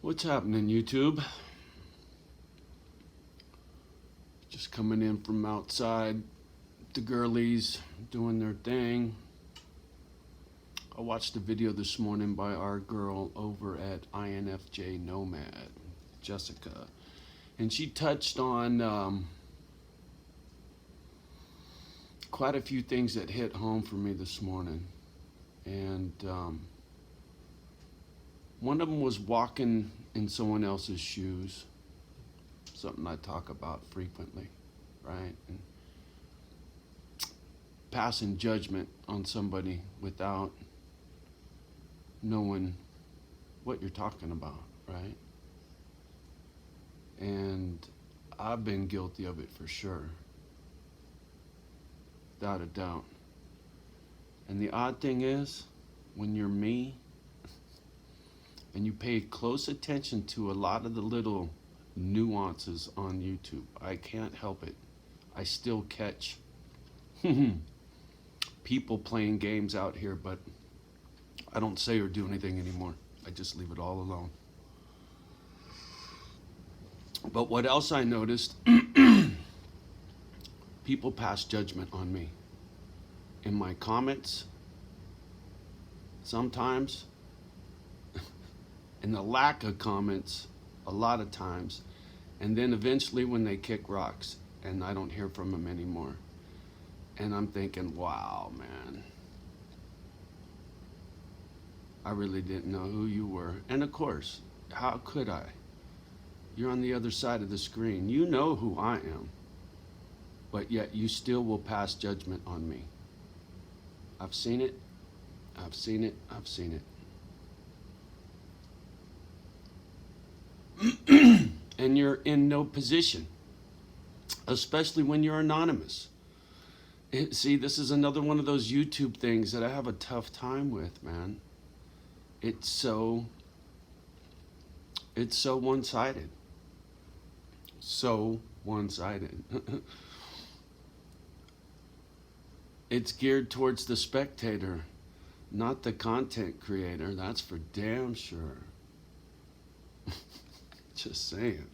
What's happening, YouTube? Just coming in from outside. The girlies doing their thing. I watched a video this morning by our girl over at INFJ Nomad, Jessica. And she touched on quite a few things that hit home for me this morning. And one of them was walking in someone else's shoes, something I talk about frequently, right? And passing judgment on somebody without knowing what you're talking about, right? And I've been guilty of it for sure, without a doubt. And the odd thing is, when you're me, and you pay close attention to a lot of the little nuances on YouTube, I can't help it. I still catch people playing games out here, but I don't say or do anything anymore. I just leave it all alone. But what else I noticed, people pass judgment on me. In my comments, sometimes, and the lack of comments a lot of times, and then eventually when they kick rocks and I don't hear from them anymore. And I'm thinking, wow, man, I really didn't know who you were. And of course, how could I? You're on the other side of the screen. You know who I am, but yet you still will pass judgment on me. I've seen it, I've seen it, I've seen it. And you're in no position, especially when you're anonymous. See, this is another one of those YouTube things that I have a tough time with, man. It's so one-sided. So one-sided. It's geared towards the spectator, not the content creator. That's for damn sure. Just saying.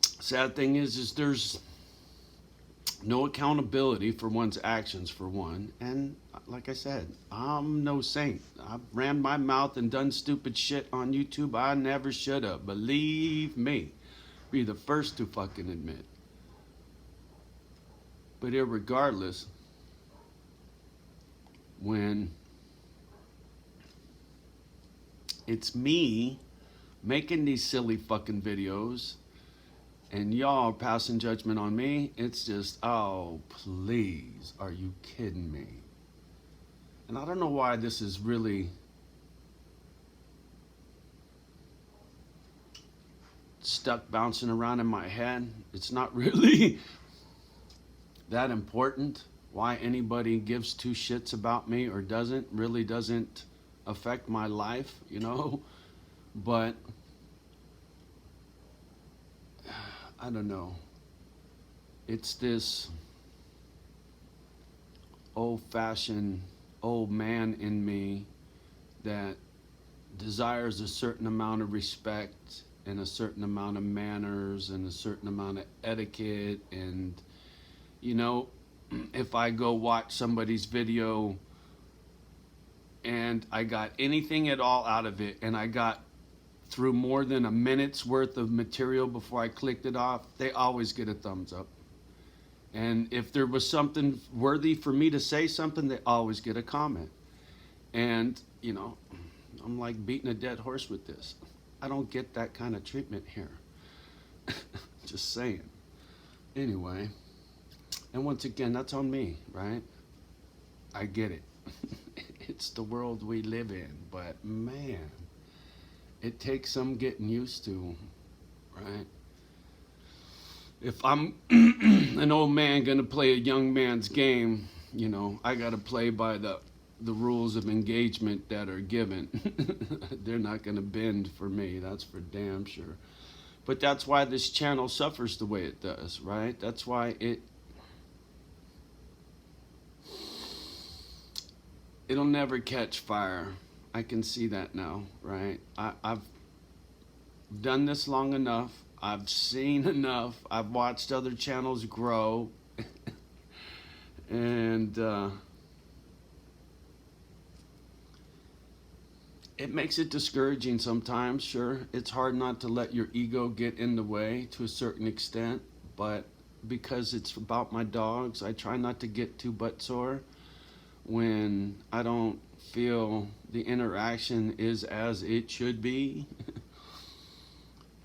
Sad thing is there's no accountability for one's actions, for one. And like I said, I'm no saint. I've ran my mouth and done stupid shit on YouTube I never should have. Believe me. Be the first to fucking admit. But irregardless, when it's me making these silly fucking videos and y'all are passing judgment on me, it's just, oh, please, are you kidding me? And I don't know why this is really stuck bouncing around in my head. It's not really that important. Why anybody gives two shits about me or doesn't, really doesn't affect my life, you know? But I don't know. It's this old-fashioned old man in me that desires a certain amount of respect and a certain amount of manners and a certain amount of etiquette. And you know, if I go watch somebody's video and I got anything at all out of it, and I got through more than a minute's worth of material before I clicked it off, they always get a thumbs up. And if there was something worthy for me to say something, they always get a comment. And, you know, I'm like beating a dead horse with this. I don't get that kind of treatment here. Just saying. Anyway, and once again, that's on me, right? I get it. It's the world we live in, but man, it takes some getting used to, right? If I'm an old man gonna play a young man's game, you know, I gotta play by the rules of engagement that are given. They're not gonna bend for me, that's for damn sure. But that's why this channel suffers the way it does, right? That's why it'll never catch fire I can see that now, right? I've done this long enough. I've seen enough. I've watched other channels grow. And it makes it discouraging sometimes, sure. It's hard not to let your ego get in the way to a certain extent, but because it's about my dogs, I try not to get too butt sore when I don't feel the interaction is as it should be.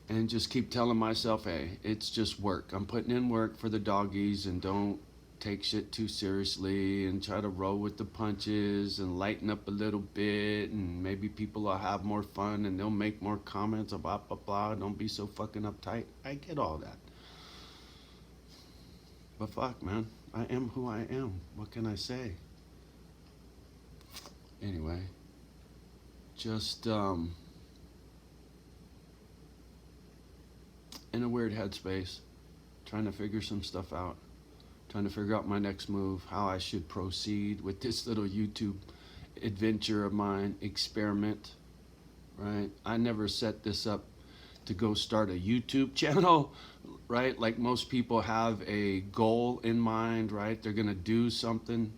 And just keep telling myself, hey, it's just work. I'm putting in work for the doggies, and don't take shit too seriously, and try to roll with the punches and lighten up a little bit, and maybe people will have more fun and they'll make more comments about blah blah blah. Don't be so fucking uptight. I get all that. But fuck, man, I am who I am. What can I say? Anyway, just in a weird headspace, trying to figure some stuff out, trying to figure out my next move, how I should proceed with this little YouTube adventure of mine, experiment, right? I never set this up to go start a YouTube channel, right? Like most people have a goal in mind, right? They're gonna do something.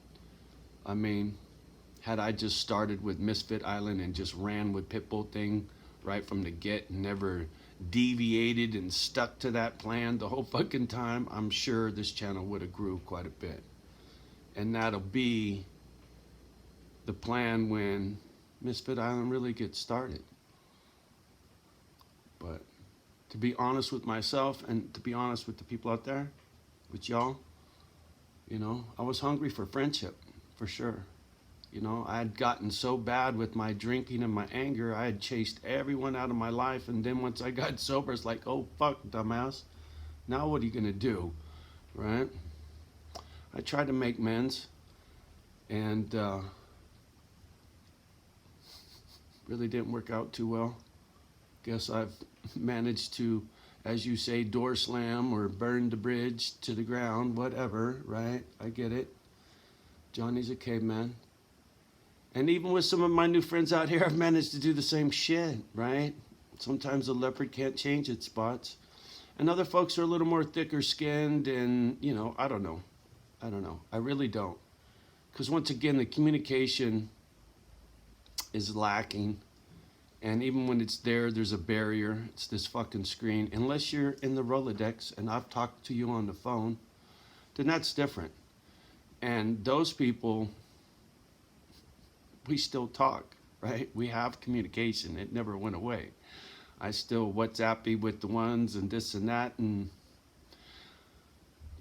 I mean, had I just started with Misfit Island and just ran with Pitbull thing right from the get and never deviated and stuck to that plan the whole fucking time, I'm sure this channel would have grew quite a bit. And that'll be the plan when Misfit Island really gets started. But to be honest with myself and to be honest with the people out there, with y'all, you know, I was hungry for friendship, for sure. You know, I had gotten so bad with my drinking and my anger, I had chased everyone out of my life. And then once I got sober, it's like, oh, fuck, dumbass. Now what are you going to do, right? I tried to make amends, and really didn't work out too well. Guess I've managed to, as you say, door slam or burn the bridge to the ground, whatever, right? I get it. Johnny's a caveman. And even with some of my new friends out here, I've managed to do the same shit, right? Sometimes a leopard can't change its spots. And other folks are a little more thicker skinned, and, you know, I don't know. I really don't. Because once again, the communication is lacking. And even when it's there, there's a barrier. It's this fucking screen. Unless you're in the Rolodex and I've talked to you on the phone, then that's different. And those people, we still talk, right? We have communication. It never went away. I still WhatsAppy with the ones and this and that.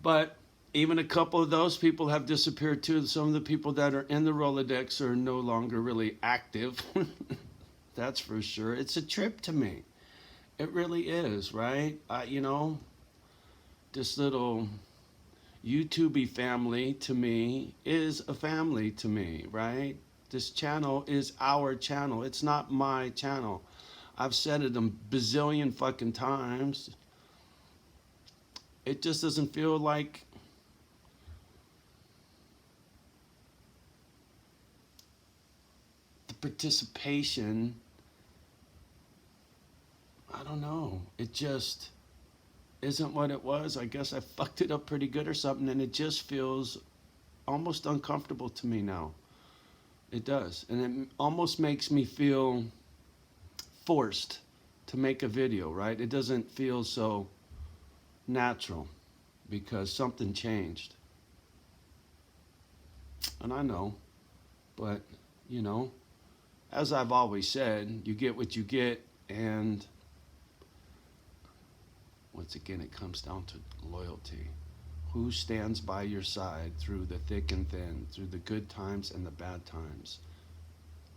But even a couple of those people have disappeared too. Some of the people that are in the Rolodex are no longer really active. That's for sure. It's a trip to me. It really is, right? You know, this little YouTube family to me is a family to me, right? This channel is our channel. It's not my channel. I've said it a bazillion fucking times. It just doesn't feel like the participation. I don't know. It just isn't what it was. I guess I fucked it up pretty good or something, and it just feels almost uncomfortable to me now. It does. And it almost makes me feel forced to make a video, right? It doesn't feel so natural because something changed. And I know, but, you know, as I've always said, you get what you get, and once again, it comes down to loyalty. Who stands by your side through the thick and thin, through the good times and the bad times?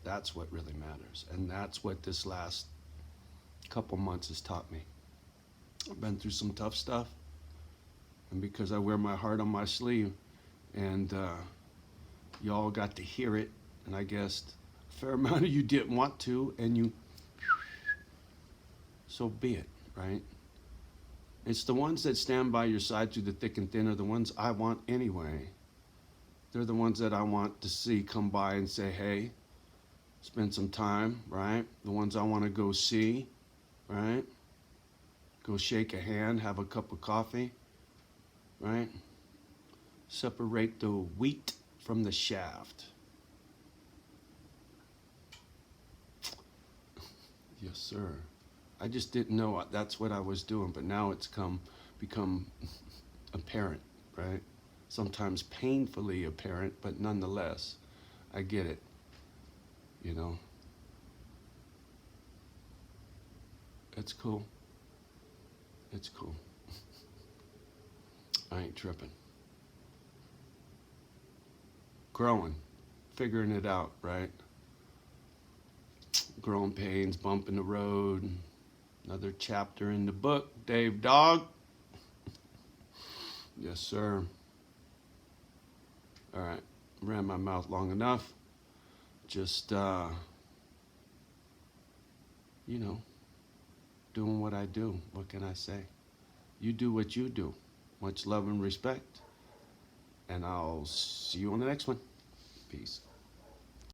That's what really matters. And that's what this last couple months has taught me. I've been through some tough stuff. And because I wear my heart on my sleeve, and y'all got to hear it, and I guess a fair amount of you didn't want to, and you, so be it, right? It's the ones that stand by your side through the thick and thin are the ones I want anyway. They're the ones that I want to see come by and say, hey, spend some time, right? The ones I want to go see, right? Go shake a hand, have a cup of coffee, right? Separate the wheat from the shaft. Yes, sir. I just didn't know that's what I was doing, but now it's become apparent, right? Sometimes painfully apparent, but nonetheless, I get it, you know. It's cool. It's cool. I ain't tripping. Growing, figuring it out, right? Growing pains, bump in the road. Another chapter in the book, Dave Dog. Yes, sir. All right, ran my mouth long enough. Just, you know, doing what I do. What can I say? You do what you do. Much love and respect. And I'll see you on the next one. Peace.